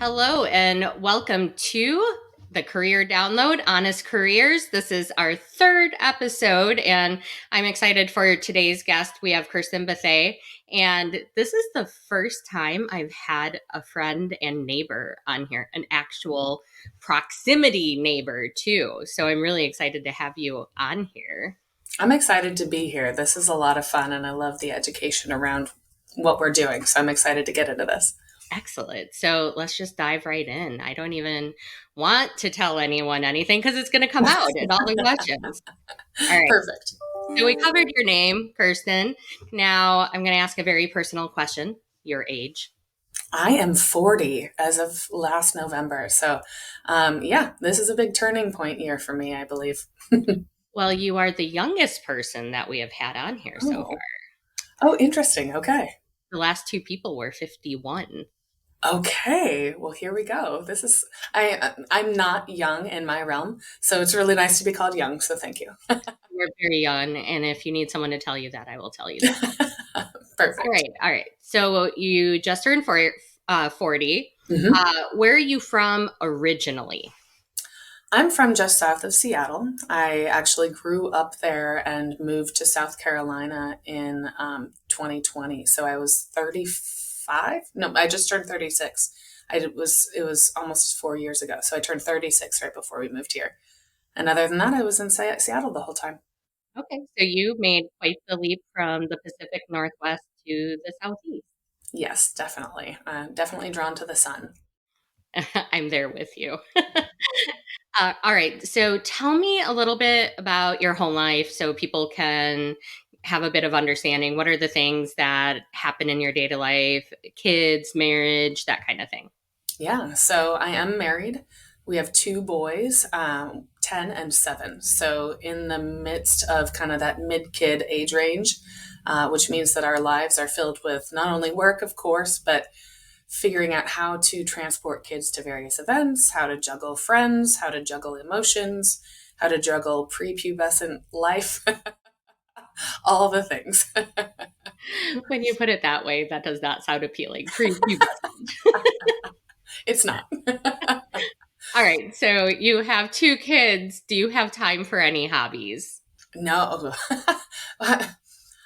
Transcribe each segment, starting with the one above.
Hello and welcome to the Career Download, Honest Careers. This is our third episode, and I'm excited for today's guest. We have Kirsten Bethea, and this is the first time I've had a friend and neighbor on here, an actual proximity neighbor, too. So I'm really excited to have you on here. I'm excited to be here. This is a lot of fun, and I love the education around what we're doing. So I'm excited to get into this. Excellent. So let's just dive right in. I don't even want to tell anyone anything because it's going to come out in all the questions. All right. Perfect. So we covered your name, Kirsten. Now I'm going to ask a very personal question, your age. I am 40 as of last November. So, yeah, this is a big turning point year for me, I believe. Well, you are the youngest person that we have had on here so far. Oh, oh, interesting. Okay. The last two people were 51. Okay. Well, here we go. I'm not young in my realm, so it's really nice to be called young. So thank you. We're very young. And if you need someone to tell you that, I will tell you that. All Perfect. right. All right. So you just turned 40. Mhm. Where are you from originally? I'm from just south of Seattle. I actually grew up there and moved to South Carolina in 2020. So I was 35. No, I just turned 36. It was almost 4 years ago. So I turned 36 right before we moved here. And other than that, I was in Seattle the whole time. Okay. So you made quite the leap from the Pacific Northwest to the Southeast. Yes, definitely. Definitely drawn to the sun. I'm there with you. All right. So tell me a little bit about your home life so people can have a bit of understanding. What are the things that happen in your day to life, kids, marriage, that kind of thing? Yeah, so I am married. We have two boys, 10 and 7. So, in the midst of kind of that mid kid age range, which means that our lives are filled with not only work, of course, but figuring out how to transport kids to various events, how to juggle friends, how to juggle emotions, how to juggle prepubescent life, all the things. When you put it that way, that does not sound appealing. Prepubescent. It's not. All right. So you have two kids. Do you have time for any hobbies? No.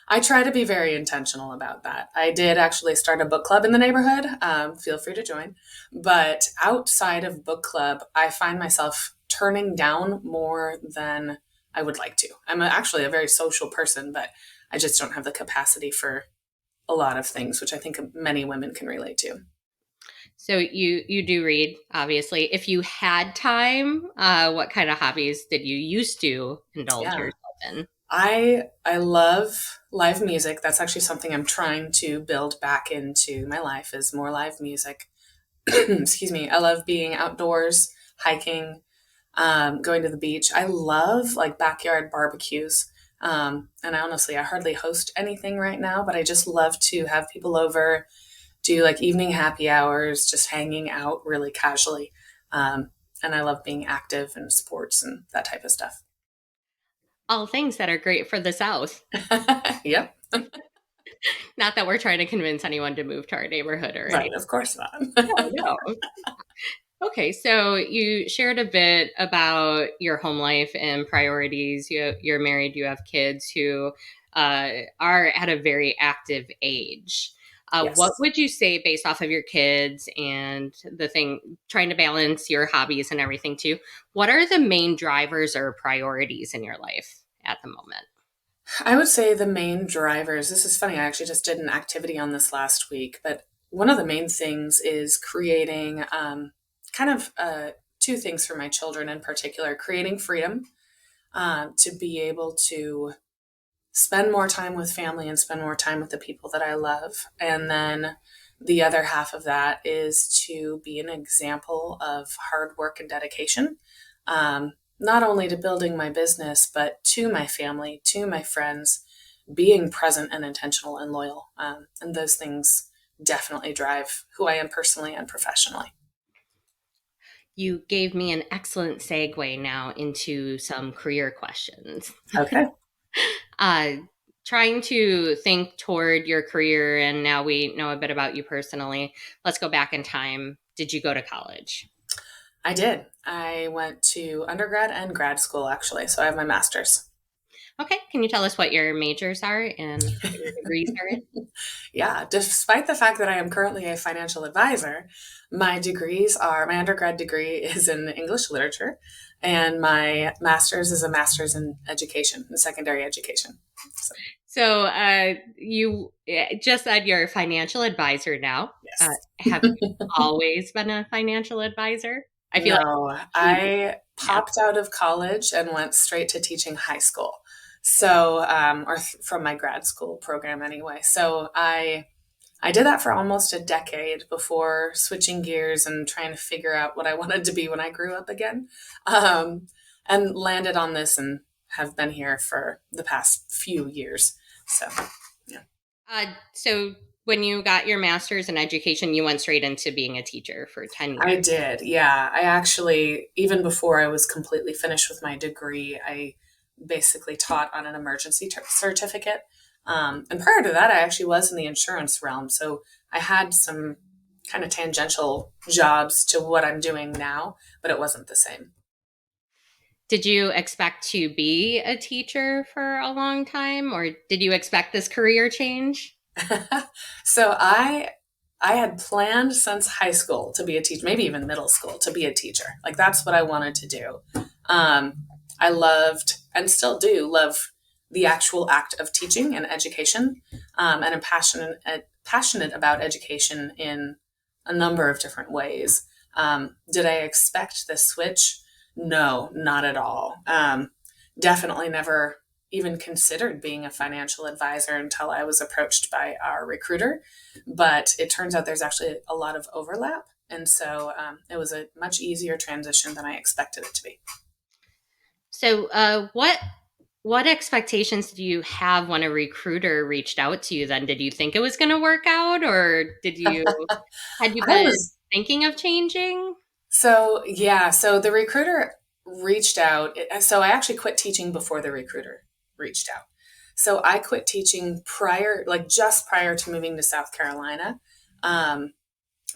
I try to be very intentional about that. I did actually start a book club in the neighborhood. Feel free to join. But outside of book club, I find myself turning down more than I would like to. Actually a very social person, but I just don't have the capacity for a lot of things, which I think many women can relate to. So you do read, obviously. If you had time, what kind of hobbies did you used to indulge Yeah. yourself in? I love live music. That's actually something I'm trying to build back into my life is more live music. Excuse me. I love being outdoors, hiking, going to the beach. I love like backyard barbecues. And I hardly host anything right now, but I just love to have people over, do like evening happy hours, just hanging out really casually. And I love being active in sports and that type of stuff. All things that are great for the South. Yep. Not that we're trying to convince anyone to move to our neighborhood or Right. anything. Of course not. No, no. Okay, so you shared a bit about your home life and priorities. You're married, you have kids who are at a very active age. What Yes. would you say, based off of your kids and the thing, trying to balance your hobbies and everything too? What are the main drivers or priorities in your life at the moment? I would say the main drivers, this is funny, I actually just did an activity on this last week, but one of the main things is creating kind of two things for my children in particular creating freedom to be able to spend more time with family and spend more time with the people that I love. And then the other half of that is to be an example of hard work and dedication, not only to building my business, but to my family, to my friends, being present and intentional and loyal. And those things definitely drive who I am personally and professionally. You gave me an excellent segue now into some career questions. Okay. uh, Trying to think toward your career, and now we know a bit about you personally. Let's go back in time did you go to college? I did. I went to undergrad and grad school, actually. So I have my master's. Okay, can you tell us what your majors are and what your degrees are in? Yeah, despite the fact that I am currently a financial advisor, my undergrad degree is in English literature, and my master's is a master's in education, in secondary education. So, So you just said you're a financial advisor now. yes. Have you always been a financial advisor? I feel like No, you, I yeah. popped out of college and went straight to teaching high school. So, from my grad school program anyway. I did that for almost a decade before switching gears and trying to figure out what I wanted to be when I grew up again. Um, and landed on this and have been here for the past few years. So, yeah. So when you got your master's in education, you went straight into being a teacher for 10 I years. did. Yeah. I actually, even before I was completely finished with my degree, I basically taught on an emergency certificate. And prior to that, I actually was in the insurance realm. So I had some kind of tangential jobs to what I'm doing now, but it wasn't the same. Did you expect to be a teacher for a long time, or did you expect this career change? So I had planned since high school to be a teacher, maybe even middle school to be a teacher. Like that's what I wanted to do. I loved and still do love the actual act of teaching and education, and I'm passionate about education in a number of different ways. Did I expect the switch? No, not at all. Definitely never even considered being a financial advisor until I was approached by our recruiter. But it turns out there's actually a lot of overlap. And so it was a much easier transition than I expected it to be. So, what expectations do you have when a recruiter reached out to you? Then, did you think it was going to work out, or had you I been was thinking of changing? yeah. So the recruiter reached out. So I actually quit teaching before the recruiter reached out. So I quit teaching just prior to moving to South Carolina. Um,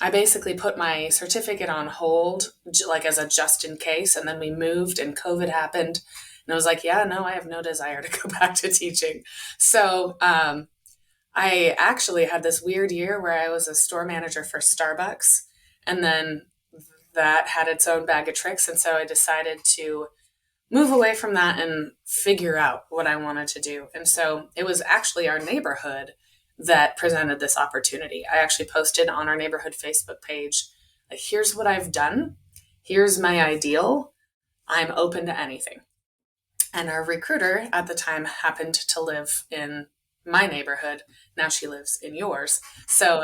I basically put my certificate on hold, like as a just in case. And then we moved and COVID happened. And I was like, yeah, no, I have no desire to go back to teaching. So I actually had this weird year where I was a store manager for Starbucks. And then that had its own bag of tricks. And so I decided to move away from that and figure out what I wanted to do. And so it was actually our neighborhood that presented this opportunity. I actually posted on our neighborhood Facebook page, like, here's what I've done. Here's my ideal. I'm open to anything. And our recruiter at the time happened to live in my neighborhood. Now she lives in yours. So,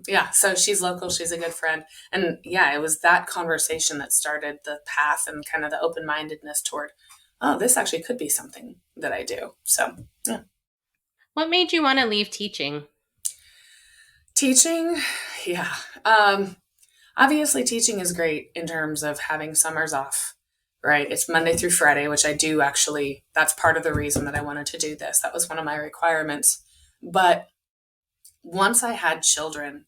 yeah, so she's local. She's a good friend. And yeah, it was that conversation that started the path and kind of the open mindedness toward, oh, this actually could be something that I do. So, yeah. What made you want to leave teaching? Teaching, yeah. Um, Obviously, teaching is great in terms of having summers off, right? It's Monday through Friday, which I do actually, that's part of the reason that I wanted to do this. That was one of my requirements. But once I had children,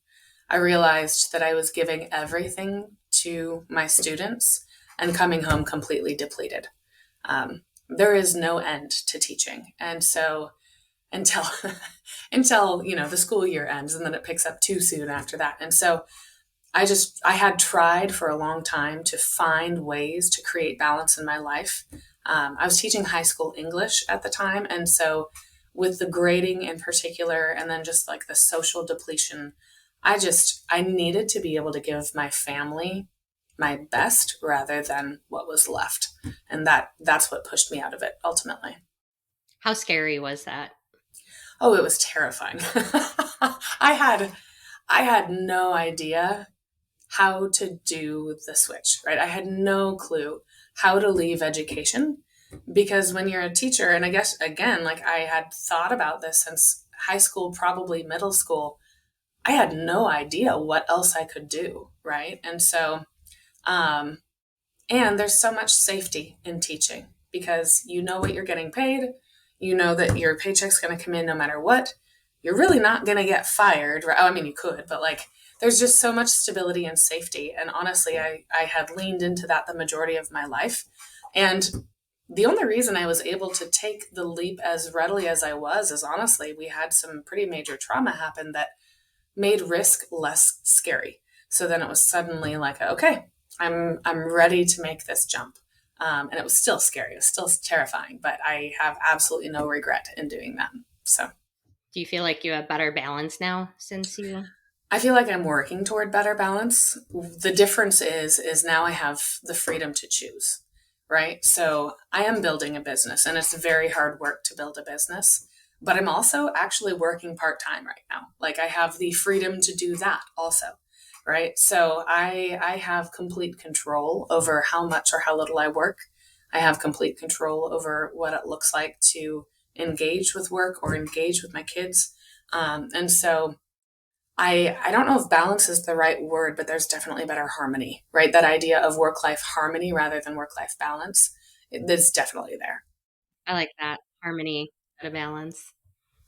I realized that I was giving everything to my students and coming home completely depleted. There is no end to teaching. And so until until the school year ends, and then it picks up too soon after that. And so I had tried for a long time to find ways to create balance in my life. I was teaching high school English at the time, and so with the grading in particular, and then just like the social depletion, I needed to be able to give my family my best rather than what was left, and that's what pushed me out of it ultimately. How scary was that? Oh, it was terrifying. I had I had no idea how to do the switch, right? I had no clue how to leave education because when you're a teacher, and I guess again, like I had thought about this since high school, probably middle school, I had no idea what else I could do, right? And so, um, and there's so much safety in teaching because you know what you're getting paid, you know that your paycheck's going to come in no matter what. You're really not going to get fired, right? Oh, I mean, you could, but like there's just so much stability and safety. And honestly, I had leaned into that the majority of my life. And the only reason I was able to take the leap as readily as I was is honestly, we had some pretty major trauma happen that made risk less scary. So then it was suddenly like, okay, I'm ready to make this jump. And it was still scary. It was still terrifying, but I have absolutely no regret in doing that. So Do you feel like you have better balance now since you? I feel like I'm working toward better balance. The difference is now I have the freedom to choose, right? So I am building a business and it's very hard work to build a business, but I'm also actually working part-time right now. Like I have the freedom to do that also, right? So I have complete control over how much or how little I work. I have complete control over what it looks like to engage with work or engage with my kids. And so I don't know if balance is the right word, but there's definitely better harmony, right? That idea of work life harmony rather than work life balance, that's definitely there. I like that harmony, the balance,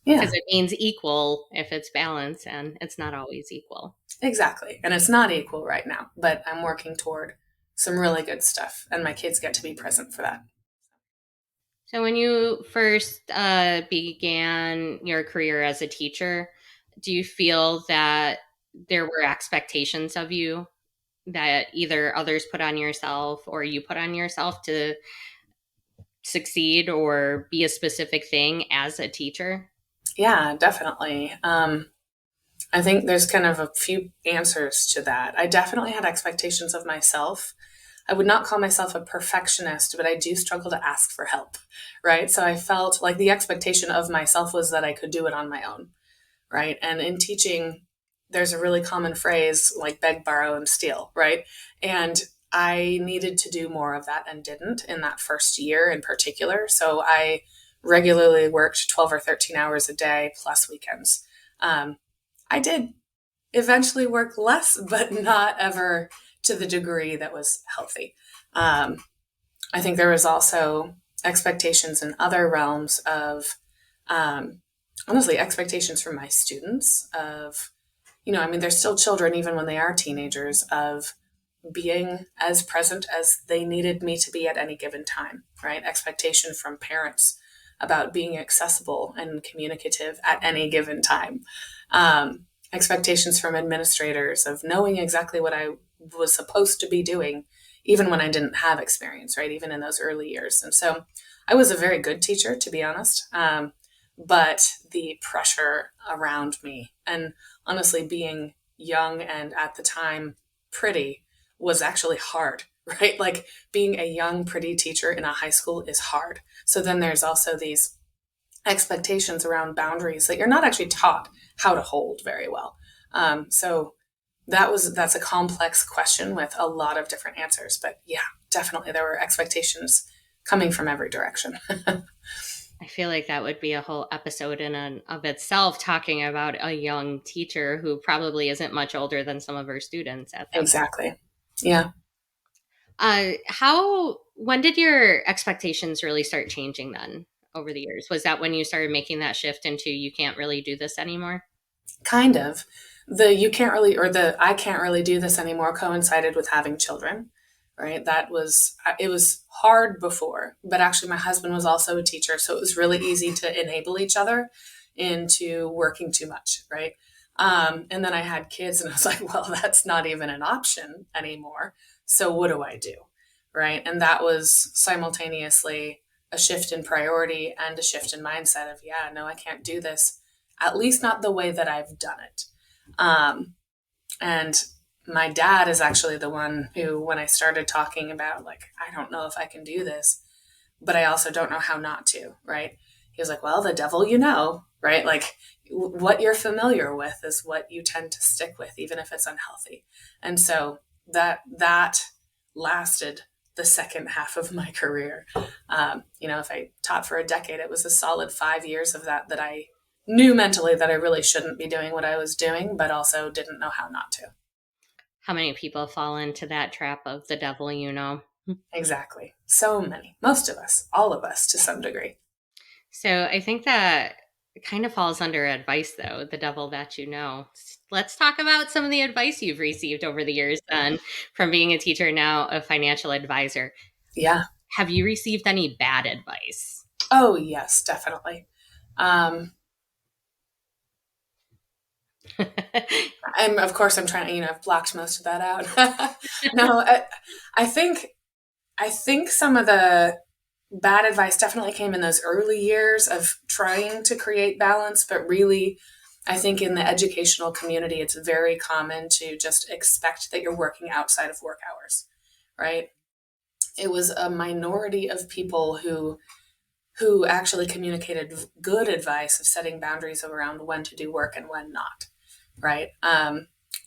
because Yeah, it means equal if it's balance, and it's not always equal. exactly. And it's not equal right now, but I'm working toward some really good stuff, and my kids get to be present for that. So, when you first began your career as a teacher, do you feel that there were expectations of you that either others put on yourself or you put on yourself to succeed or be a specific thing as a teacher? Yeah, definitely. I think there's kind of a few answers to that. I definitely had expectations of myself. I would not call myself a perfectionist, but I do struggle to ask for help, right? So I felt like the expectation of myself was that I could do it on my own, right? And in teaching, there's a really common phrase like beg, borrow, and steal, right? And I needed to do more of that and didn't in that first year in particular. So I regularly worked 12 or 13 hours a day plus weekends. Um, I did eventually work less, but not ever to the degree that was healthy. Um, I think there was also expectations in other realms of, um, honestly, expectations from my students of, I mean, they're still children even when they are teenagers, of being as present as they needed me to be at any given time, right? Expectation from parents about being accessible and communicative at any given time. Expectations from administrators of knowing exactly what I was supposed to be doing, even when I didn't have experience, right? Even in those early years. And so I was a very good teacher, to be honest. But the pressure around me, and honestly, being young and at the time pretty, was actually hard, right? Like being a young, pretty teacher in a high school is hard. So then there's also these expectations around boundaries that you're not actually taught how to hold very well. So that's a complex question with a lot of different answers. But yeah, definitely there were expectations coming from every direction. I feel like that would be a whole episode in and of itself talking about a young teacher who probably isn't much older than some of her students at that point. Exactly. Yeah. When did your expectations really start changing then over the years? Was that when you started making that shift into you can't really do this anymore? Kind of. The you can't really, or the I can't really do this anymore coincided with having children, right? It was hard before, but actually my husband was also a teacher. So it was really easy to enable each other into working too much, right? And then I had kids and I was like, well, that's not even an option anymore. So what do I do? Right. And that was simultaneously a shift in priority and a shift in mindset of, yeah, no, I can't do this, at least not the way that I've done it. Um, and my dad is actually the one who, when I started talking about, like, I don't know if I can do this, but I also don't know how not to, right? He was like, well, the devil, right? Like, what you're familiar with is what you tend to stick with, even if it's unhealthy. And so that lasted the second half of my career. If I taught for a decade, it was a solid 5 years of that I knew mentally that I really shouldn't be doing what I was doing, but also didn't know how not to. How many people fall into that trap of the devil, you know? Exactly. So many. Most of us, all of us to some degree. So I think that It kind of falls under advice, though, the devil that you know. Let's talk about some of the advice you've received over the years then, from being a teacher, now a financial advisor. Yeah. Have you received any bad advice? Oh, yes, definitely. Um, and of course, I'm trying to, I've blocked most of that out. No, I think some of the bad advice definitely came in those early years of trying to create balance, but really, I think in the educational community, it's very common to just expect that you're working outside of work hours, right? It was a minority of people who actually communicated good advice of setting boundaries around when to do work and when not, right?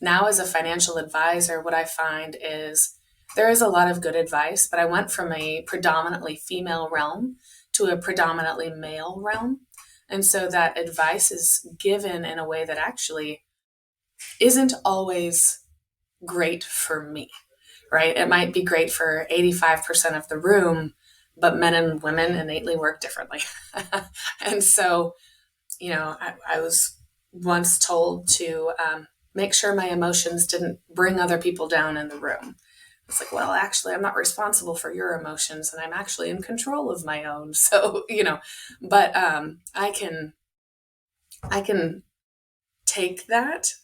Now, as a financial advisor, what I find is there is a lot of good advice, but I went from a predominantly female realm to a predominantly male realm. And so that advice is given in a way that actually isn't always great for me, right? It might be great for 85% of the room, but men and women innately work differently. And so, I was once told to make sure my emotions didn't bring other people down in the room. It's like, well, actually, I'm not responsible for your emotions, and I'm actually in control of my own. So, but I can take that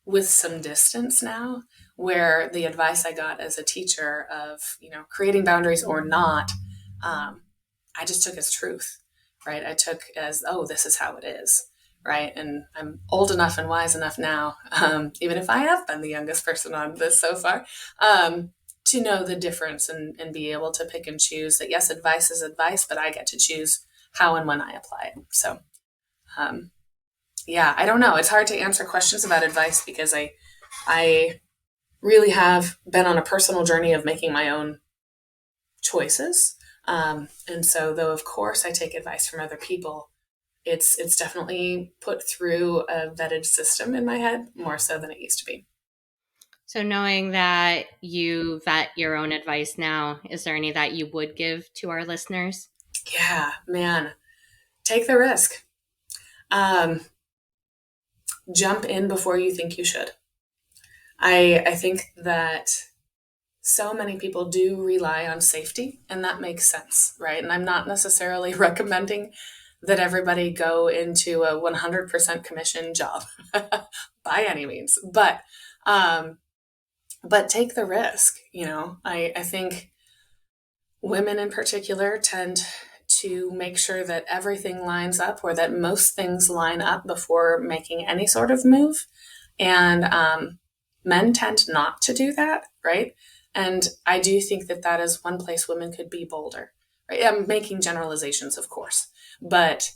with some distance now, where the advice I got as a teacher of, creating boundaries or not, I just took as truth, right? I took as, oh, this is how it is, right? And I'm old enough and wise enough now, even if I have been the youngest person on this so far, to know the difference and be able to pick and choose that, yes, advice is advice, but I get to choose how and when I apply it. So, yeah, I don't know. It's hard to answer questions about advice because I really have been on a personal journey of making my own choices. And so, though, of course, I take advice from other people, it's definitely put through a vetted system in my head more so than it used to be. So, knowing that you vet your own advice now, is there any that you would give to our listeners? Yeah, man, take the risk. Um, jump in before you think you should. I think that so many people do rely on safety, and that makes sense, right? And I'm not necessarily recommending that everybody go into a 100% commission job by any means, but take the risk. I think women in particular tend to make sure that everything lines up, or that most things line up before making any sort of move. And men tend not to do that, right? And I do think that that is one place women could be bolder, right? I'm making generalizations, of course, but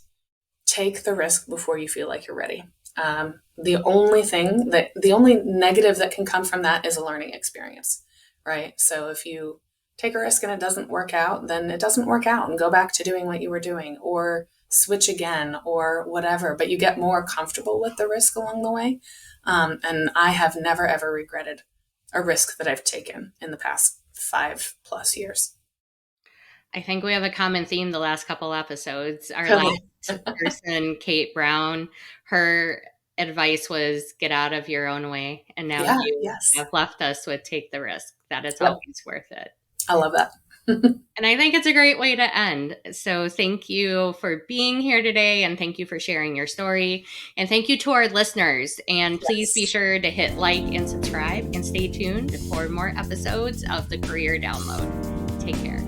take the risk before you feel like you're ready. The only negative that can come from that is a learning experience, right? So if you take a risk and it doesn't work out, then it doesn't work out, and go back to doing what you were doing, or switch again, or whatever. But you get more comfortable with the risk along the way. And I have never, ever regretted a risk that I've taken in the past 5+ years. I think we have a common theme the last couple episodes. Our Cool. last person, Kate Brown, her advice was get out of your own way. And now Yeah, you yes. have left us with take the risk, that it's Yep. always worth it. I love that. And I think it's a great way to end. So thank you for being here today, and thank you for sharing your story. And thank you to our listeners. And please be sure to hit like and subscribe, and stay tuned for more episodes of the Career Download. Take care.